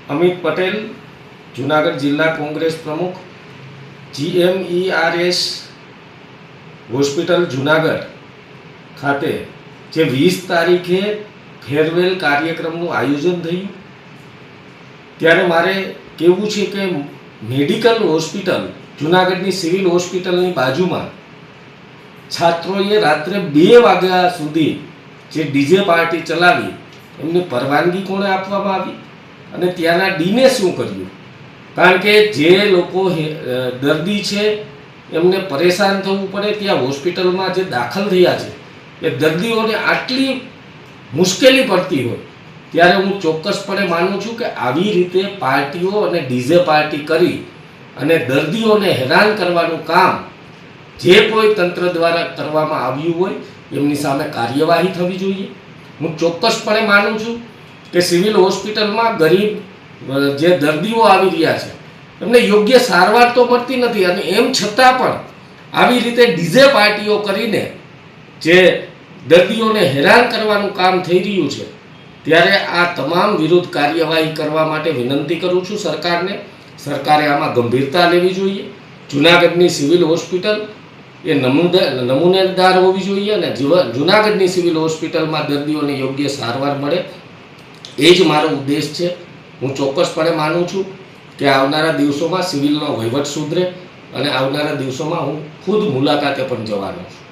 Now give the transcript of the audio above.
અમિત પટેલ, જૂનાગઢ જિલ્લા કોંગ્રેસ પ્રમુખ, GMERS hospital Junagadh ખાતે જે 20 તારીખે ફેરવેલ કાર્યક્રમનું આયોજન થયું, ત્યારે મારે કહેવું છે કે મેડિકલ હોસ્પિટલ જૂનાગઢની સિવિલ હોસ્પિટલની બાજુમાં છાત્રોએ રાત્રે 2 વાગ્યા સુધી જે ડીજે પાર્ટી ચલાવી એમની પરવાનગી કોણે આપવામાં આવી અને ત્યાંના ડીને શું કર્યું? કારણ કે જે લોકો દર્દી છે એમને પરેશાન થવું પડે, ત્યાં હોસ્પિટલમાં જે દાખલ થયા છે એ દર્દીઓને આટલી મુશ્કેલી પડતી હોય ત્યારે હું ચોક્કસપણે માનું છું કે આવી રીતે પાર્ટીઓ અને ડીજે પાર્ટી કરી અને દર્દીઓને હેરાન કરવાનું કામ જે કોઈ તંત્ર દ્વારા કરવામાં આવ્યું હોય એમની સામે કાર્યવાહી થવી જોઈએ. હું ચોક્કસપણે માનું છું કે સિવિલ હોસ્પિટલમાં ગરીબ જે દર્દીઓ આવી રહ્યા છે એમને યોગ્ય સારવાર તો મળતી નથી અને એમ છતાં પણ આવી રીતે ડીજે પાર્ટીઓ કરીને જે દર્દીઓને હેરાન કરવાનું કામ થઈ રહ્યું છે, ત્યારે આ તમામ વિરુદ્ધ કાર્યવાહી કરવા માટે વિનંતી કરું છું સરકારને. સરકારે આમાં ગંભીરતા લેવી જોઈએ. જૂનાગઢની સિવિલ હોસ્પિટલ એ નમૂનેદાર હોવી જોઈએ અને જૂનાગઢની સિવિલ હોસ્પિટલમાં દર્દીઓને યોગ્ય સારવાર મળે એ જ મારો ઉદ્દેશ છે. હું ચોક્કસપણે માનું છું કે આવનારા દિવસોમાં સિવિલનો વહીવટ સુધરે અને આવનારા દિવસોમાં હું ખુદ મુલાકાતે પણ જવાનો છું.